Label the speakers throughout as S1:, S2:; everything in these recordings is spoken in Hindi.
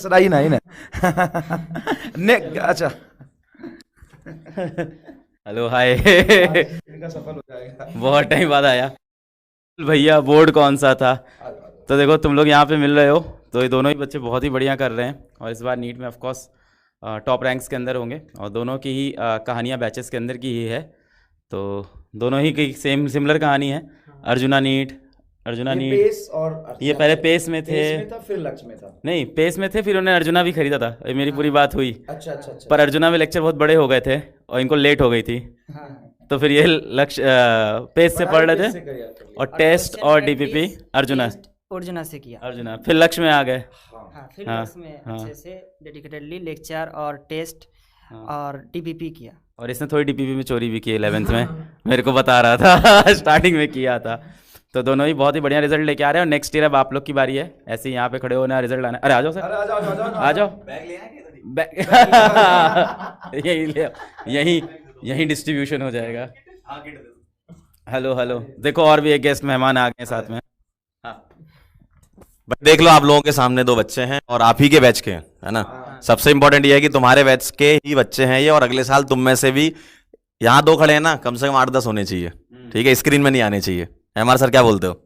S1: सराई नहीं ना ने अच्छा
S2: हेलो हाय।
S1: इनका सफल हो जाएगा।
S2: बहुत टाइम बाद आया भैया। बोर्ड कौन सा था? तो देखो तुम लोग यहाँ पे मिल रहे हो, तो ये दोनों ही बच्चे बहुत ही बढ़िया कर रहे हैं और इस बार नीट में ऑफ कोर्स टॉप रैंक्स के अंदर होंगे और दोनों की ही कहानियाँ बैचेस के अंदर की ही है। तो दोनों ही की सिमिलर कहानी है। अर्जुना
S1: ये
S2: नीट
S1: पेस और
S2: ये पहले पेस में थे।
S1: पेस में था फिर लक्ष्य में था।
S2: नहीं, पेस में थे, फिर उन्होंने अर्जुना भी खरीदा था। ये मेरी पूरी बात हुई।
S1: अच्छा अच्छा अच्छा।
S2: पर अर्जुना में लेक्चर बहुत बड़े हो गए थे और इनको लेट हो गई थी,
S1: हाँ,
S2: तो फिर ये लक्ष्य पेस से पढ़ रहे थे और टेस्ट और डीपीपी
S3: अर्जुना से किया।
S2: अर्जुना फिर लक्ष्य में आ गए।
S3: हाँ, फिर
S2: हाँ,
S3: उसमें
S2: हाँ।
S3: अच्छे से डेडिकेटेडली लेक्चर और टेस्ट और डीपीपी किया।
S2: और इसने थोड़ी डीपीपी में चोरी भी की 11th में, मेरे को बता रहा था स्टार्टिंग में किया था। तो दोनों ही बहुत ही बढ़िया रिजल्ट लेके आ रहे हैं और नेक्स्ट ईयर अब आप लोग की बारी है ऐसे ही यहाँ पे खड़े होना, रिजल्ट आना। अरे आ जाओ सर, आ जाओ। बैग यही ले, यही डिस्ट्रीब्यूशन हो जाएगा। हेलो हेलो, देखो और भी एक गेस्ट मेहमान आ गए साथ में।
S4: भाई देख लो, आप लोगों के सामने दो बच्चे हैं और आप ही के बैच के हैं, है ना। सबसे इंपॉर्टेंट ये है कि तुम्हारे बैच के ही बच्चे हैं ये, और अगले साल तुम में से भी यहाँ 2 खड़े हैं ना, कम से कम 8-10 होने चाहिए, ठीक है। स्क्रीन में नहीं आने चाहिए। हमारे सर क्या बोलते हो?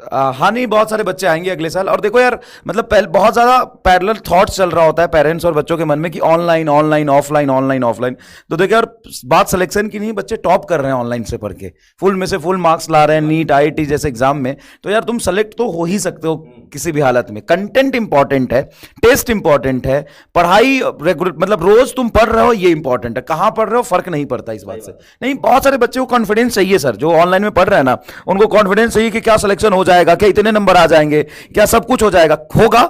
S1: हाँ नहीं, बहुत सारे बच्चे आएंगे अगले साल। और देखो यार, मतलब बहुत ज्यादा पैरेलल थॉट्स चल रहा होता है पेरेंट्स और बच्चों के मन में कि online online offline online offline. तो देखो यार, बात सिलेक्शन की नहीं, बच्चे टॉप कर रहे हैं ऑनलाइन से पढ़ के, फुल में से फुल मार्क्स ला रहे हैं नीट आईआईटी जैसे एग्जाम में। तो यार तुम सेलेक्ट तो हो ही सकते हो किसी भी हालत में। कंटेंट इंपॉर्टेंट है, टेस्ट इंपॉर्टेंट है, पढ़ाई रेगुलर मतलब रोज तुम पढ़ रहे हो ये इंपॉर्टेंट है। कहाँ पढ़ रहे हो फर्क नहीं पड़ता इस बात से। नहीं, बहुत सारे बच्चे को कॉन्फिडेंस चाहिए सर, जो ऑनलाइन में पढ़ रहे हैं ना, उनको कॉन्फिडेंस चाहिए कि क्या सिलेक्शन हो जाएगा, क्या इतने नंबर आ जाएंगे, क्या सब कुछ हो जाएगा। होगा,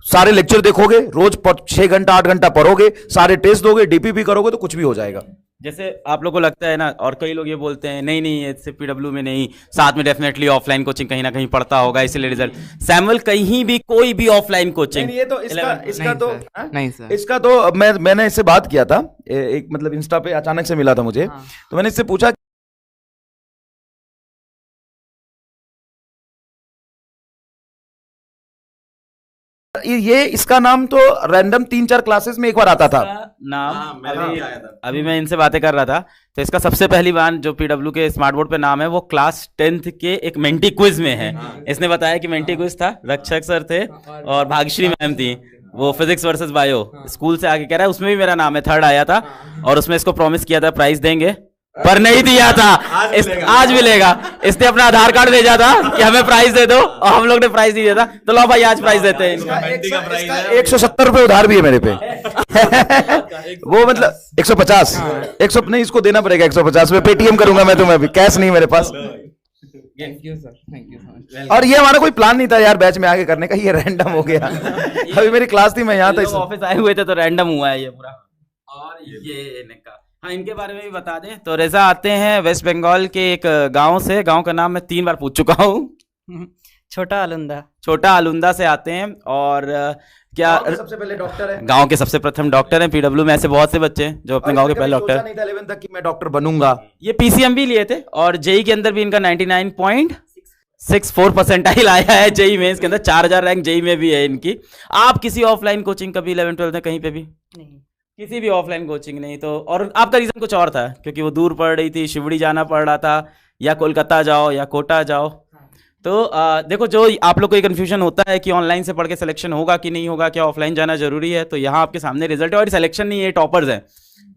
S1: सारे लेक्चर देखोगे, रोज 6 घंटा 8 घंटा पढ़ोगे, सारे टेस्ट दोगे, डीपीपी करोगे, तो कुछ भी हो जाएगा।
S2: जैसे आप लोगों को लगता है ना, और कई लोग ये बोलते हैं नहीं नहीं ये सिर्फ पीडब्ल्यू में नहीं, साथ में डेफिनेटली ऑफलाइन कोचिंग कहीं ना कहीं पढ़ता होगा इसलिए रिजल्ट। सैमुअल कहीं भी कोई भी ऑफलाइन कोचिंग
S1: ये तो इसका तो
S3: नहीं सर,
S1: इसका तो मैंने इससे बात किया था एक, मतलब इंस्टा पे अचानक से मिला था मुझे। तो मैंने इससे पूछा ये इसका नाम तो रैंडम 3-4 क्लासेस में एक बार आता था
S2: नाम। अभी मैं इनसे बातें कर रहा था, तो इसका सबसे पहली बार जो पीडब्ल्यू के स्मार्ट बोर्ड पे नाम है वो क्लास 10th के एक मेंटी क्विज में है। इसने बताया कि मेंटी क्विज था, रक्षक सर थे और भाग्यश्री मैम थी, वो फिजिक्स वर्सेस बायो स्कूल से आके कह रहा है उसमें भी मेरा नाम है, 3rd आया था। और उसमें इसको प्रॉमिस किया था प्राइज देंगे, पर नहीं दिया था। आज मिलेगा। इसने अपना आधार कार्ड भेजा था कि हमें प्राइज दे दो और हम लोग ने प्राइज नहीं दिया था। तो लो भाई आज प्राइज देते हैं।
S1: 170 रुपए उधार भी है मेरे पे वो मतलब 150 100 नहीं, इसको देना पड़ेगा 150 रुपए। पेटीएम करूंगा मैं तुम्हें, अभी कैश नहीं मेरे पास।
S3: Thank you sir, thank you so much.
S1: और ये हमारा कोई प्लान नहीं था यार बैच में आगे करने का, ये रैंडम हो गया। अभी मेरी क्लास थी, मैं यहाँ था,
S2: ऑफिस आए हुए थे तो रैंडम हुआ है ये पूरा। और ये इनका, हाँ इनके बारे में भी बता दें तो रेजा आते हैं वेस्ट बंगाल के एक गांव से। गांव का नाम मैं 3 बार पूछ चुका हूँ।
S3: छोटा आलुंदा।
S2: छोटा आलुंदा से आते हैं। और क्या
S1: सबसे पहले डॉक्टर है,
S2: गांव के सबसे प्रथम डॉक्टर हैं। पीडब्ल्यू में ऐसे बहुत से बच्चे हैं जो अपने गांव के पहले डॉक्टर।
S1: नहीं था 11th तक कि मैं डॉक्टर बनूंगा।
S2: ये पीसीएम भी लिए थे और जेई के अंदर भी इनका 99.64 परसेंटाइल आया है। जेई में इसके अंदर 4000 रैंक जेई में भी है इनकी। आप किसी ऑफलाइन कोचिंग कभी 11th-12th में कहीं पे भी
S3: नहीं,
S2: किसी भी ऑफलाइन कोचिंग नहीं? तो और आपका रीजन कुछ और था, क्योंकि वो दूर पड़ रही थी, शिवड़ी जाना पड़ रहा था, या कोलकाता जाओ या कोटा जाओ। तो देखो, जो आप लोग को कंफ्यूजन होता है कि ऑनलाइन से पढ़ के सिलेक्शन होगा कि नहीं होगा, क्या ऑफलाइन जाना जरूरी है, तो यहाँ आपके सामने रिजल्ट है। और सिलेक्शन नहीं है, टॉपर्स हैं।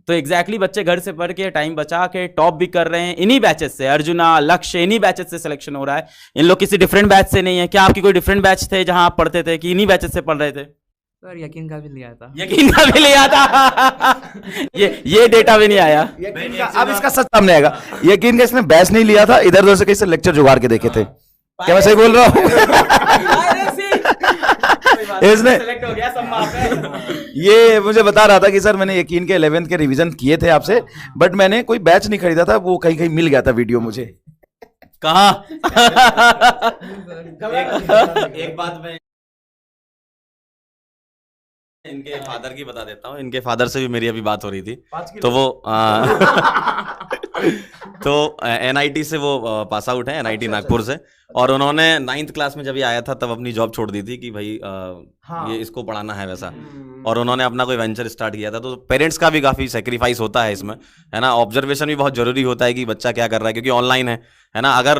S2: तो एग्जैक्टली बच्चे घर से पढ़ के टाइम बचा के टॉप भी कर रहे हैं इन्हीं बैचेस से। अर्जुना, लक्ष्य, इन्हीं बैचेस से सिलेक्शन हो रहा है। इन लोग किसी डिफरेंट बैच से नहीं है। क्या आपकी कोई डिफरेंट बैच थे जहां आप पढ़ते थे कि इन्हीं बैचेस से पढ़ रहे थे?
S3: सर यकीन का भी लिया था।
S2: यकीन का भी लिया था। ये डेटा भी नहीं आया।
S1: यकीन का अब इसका सच सामने आएगा। यकीन का इसने बैच नहीं लिया था, इधर उधर से कहीं से लेक्चर जुगाड़ के देखे थे। क्या मैं सही बोल रहा हूँ? इसने
S2: सेलेक्ट हो गया, सब माफ है।
S1: ये मुझे बता रहा था कि सर मैंने यकीन के 11th के रिवीजन किए थे आपसे, बट मैंने कोई बैच नहीं खरीदा था, वो कहीं कहीं मिल गया था वीडियो मुझे।
S2: कहाँ?
S4: एक बात मैं इनके फादर की बता देता हूँ। इनके फादर से भी मेरी अभी बात हो रही थी, तो वो तो एनआईटी से वो पास आउट है, एनआईटी नागपुर से। और उन्होंने 9th क्लास में जब ये आया था तब अपनी जॉब छोड़ दी थी कि भाई ये इसको पढ़ाना है वैसा, और उन्होंने अपना कोई वेंचर स्टार्ट किया था। तो पेरेंट्स का भी काफ़ी सेक्रीफाइस होता है इसमें, है ना। ऑब्जर्वेशन भी बहुत जरूरी होता है कि बच्चा क्या कर रहा है, क्योंकि ऑनलाइन है ना। अगर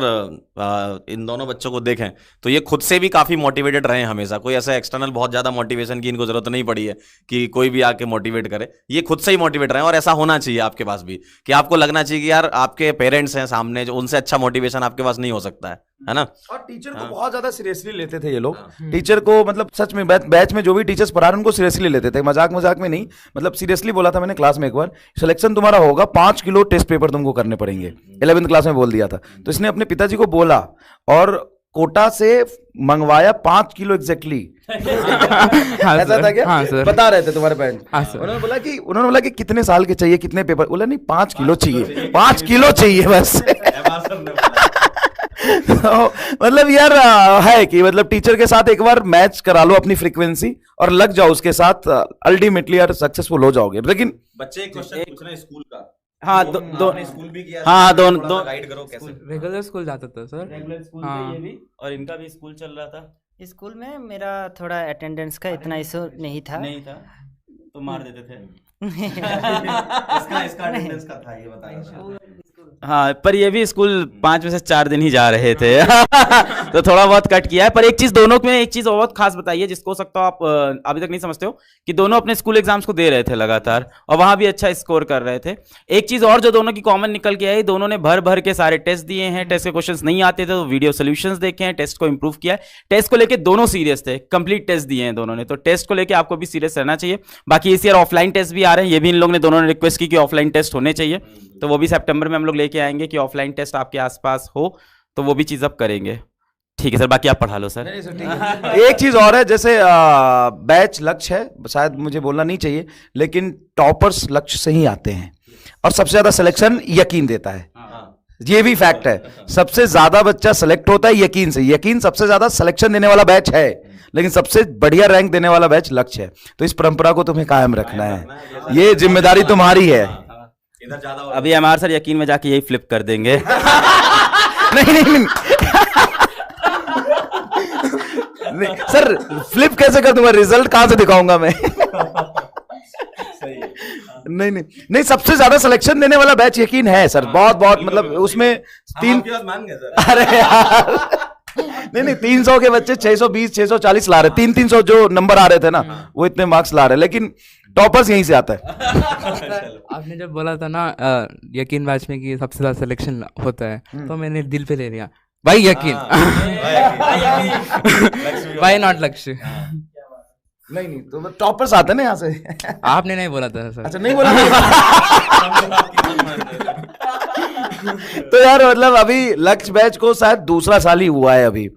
S4: इन दोनों बच्चों को देखें तो ये खुद से भी काफ़ी मोटिवेटेड रहे हमेशा, कोई ऐसा एक्सटर्नल बहुत ज़्यादा मोटिवेशन की इनको जरूरत नहीं पड़ी है कि कोई भी आके मोटिवेट करे, ये खुद से ही मोटिवेट रहे। और ऐसा होना चाहिए आपके पास भी, कि आपको लगना चाहिए कि यार आपके पेरेंट्स हैं सामने, जो उनसे अच्छा मोटिवेशन आपके पास नहीं हो सकता है ना।
S1: और टीचर को बहुत ज्यादा सीरियसली लेते थे ये लोग। टीचर को मतलब सच में बैच में जो भी टीचर्स पढ़ा रहे उनको सीरियसली लेते थे, मजाक मजाक में नहीं, मतलब सीरियसली बोला था मैंने क्लास में एक बार, सिलेक्शन तुम्हारा होगा 5 किलो टेस्ट पेपर तुमको करने पड़ेंगे। 11th क्लास में बोल दिया था। तो इसने अपने पिताजी को बोला और कोटा से मंगवाया 5 किलो एग्जैक्टली। ऐसा था क्या?
S5: हाँ सर।
S1: बता रहे थे तुम्हारे पेरेंट्स।
S5: हाँ सर।
S1: उन्होंने बोला कि कितने साल के चाहिए, कितने पेपर, बोला नहीं 5 किलो चाहिए, 5 किलो चाहिए बस। तो मतलब यार है कि मतलब टीचर के साथ एक बार मैच करा लो अपनी फ्रीक्वेंसी और लग जाओ उसके साथ, अल्टीमेटली यार सक्सेसफुल हो जाओगे। लेकिन
S4: बच्चे एक क्वेश्चन पूछ रहे हैं स्कूल का।
S2: हाँ
S4: स्कूल भी किया,
S2: हाँ दोनों
S4: गाइड करो कैसे।
S5: रेगुलर स्कूल जाता था सर।
S2: रेगुलर स्कूल
S5: हाँ।
S2: ये भी, और इनका भी स्कूल चल रहा था।
S3: स्कूल में मेरा थोड़ा अटेंडेंस का इतना इशू नहीं था।
S2: नहीं था तो मार देते थे।
S4: इसका अटेंडेंस का था, ये बताइए।
S2: हाँ, पर ये भी स्कूल 5 में से 4 दिन ही जा रहे थे। तो थोड़ा बहुत कट किया है। पर एक चीज दोनों में, एक चीज और बहुत खास बताइए जिसको हो सकता हो आप अभी तक नहीं समझते हो, कि दोनों अपने स्कूल एग्जाम्स को दे रहे थे लगातार और वहां भी अच्छा स्कोर कर रहे थे। एक चीज और जो दोनों की कॉमन निकल के आई, दोनों ने भर भर के सारे टेस्ट दिए हैं। टेस्ट के क्वेश्चंस नहीं आते थे तो वीडियो सोल्यूशंस देखे हैं, टेस्ट को इंप्रूव किया है। टेस्ट को लेके दोनों सीरियस थे, कंप्लीट टेस्ट दिए हैं दोनों ने। तो टेस्ट को लेके आपको भी सीरियस रहना चाहिए। बाकी इस ईयर ऑफलाइन टेस्ट भी आ रहे हैं, ये भी इन लोगों ने दोनों ने रिक्वेस्ट की कि ऑफलाइन टेस्ट होने चाहिए। तो वो भी सितंबर में हम लोग लेके आएंगे कि ऑफलाइन टेस्ट आपके आसपास हो, तो वो भी चीज अब करेंगे। ठीक है सर, बाकी आप पढ़ा लो सर।
S1: एक चीज और है, जैसे बैच लक्ष्य है, शायद मुझे बोलना नहीं चाहिए, लेकिन टॉपर्स लक्ष्य से ही आते हैं और सबसे ज्यादा सिलेक्शन यकीन देता है। ये भी फैक्ट है, सबसे ज्यादा बच्चा सेलेक्ट होता है यकीन से। यकीन सबसे ज्यादा सिलेक्शन देने वाला बैच है, लेकिन सबसे बढ़िया रैंक देने वाला बैच लक्ष्य है। तो इस परंपरा को तुम्हें कायम रखना है, ये जिम्मेदारी तुम्हारी है।
S2: अभी एमआर सर यकीन में जाके यही फ्लिप कर देंगे।
S1: नहीं सर, फ्लिप कैसे कर दूंगा, रिजल्ट कहां से दिखाऊंगा मैं? नहीं, सबसे ज्यादा सिलेक्शन देने वाला बैच यकीन है सर, बहुत मतलब उसमें 3
S4: मान गए सर।
S1: अरे यार नहीं 300 के बच्चे 620 640 ला रहे, 300 जो नंबर आ रहे थे ना, वो इतने मार्क्स ला रहे, लेकिन टॉपर्स यहीं से आता है।
S5: आपने जब बोला था ना यकीन बैच में कि सबसे ज्यादा सिलेक्शन होता है, तो मैंने दिल पे ले लिया भाई यकीन। भाई नॉट लक्ष्य।
S1: नहीं तो टॉपर्स आते हैं ना यहाँ से।
S5: आपने नहीं बोला था सर।
S1: अच्छा नहीं बोला तो यार मतलब अभी लक्ष्य बैच को शायद दूसरा साल ही हुआ है अभी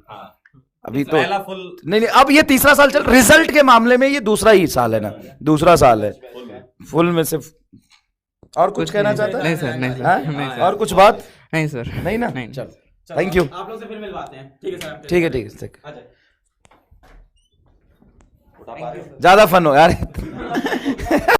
S1: तो नहीं, अब ये तीसरा साल चल, रिजल्ट के मामले में ये दूसरा ही साल है ना, दूसरा साल है फुल में से। और कुछ कहना चाहता है?
S5: नहीं सर, नहीं सर,
S1: हाँ?
S5: नहीं सर।
S1: और कुछ बात?
S5: नहीं सर,
S1: नहीं ना,
S5: नहीं।
S1: चलो थैंक यू।
S2: आप लोग से फिर मिलवाते हैं। ठीक है सर,
S1: ठीक है ज्यादा फन हो यार।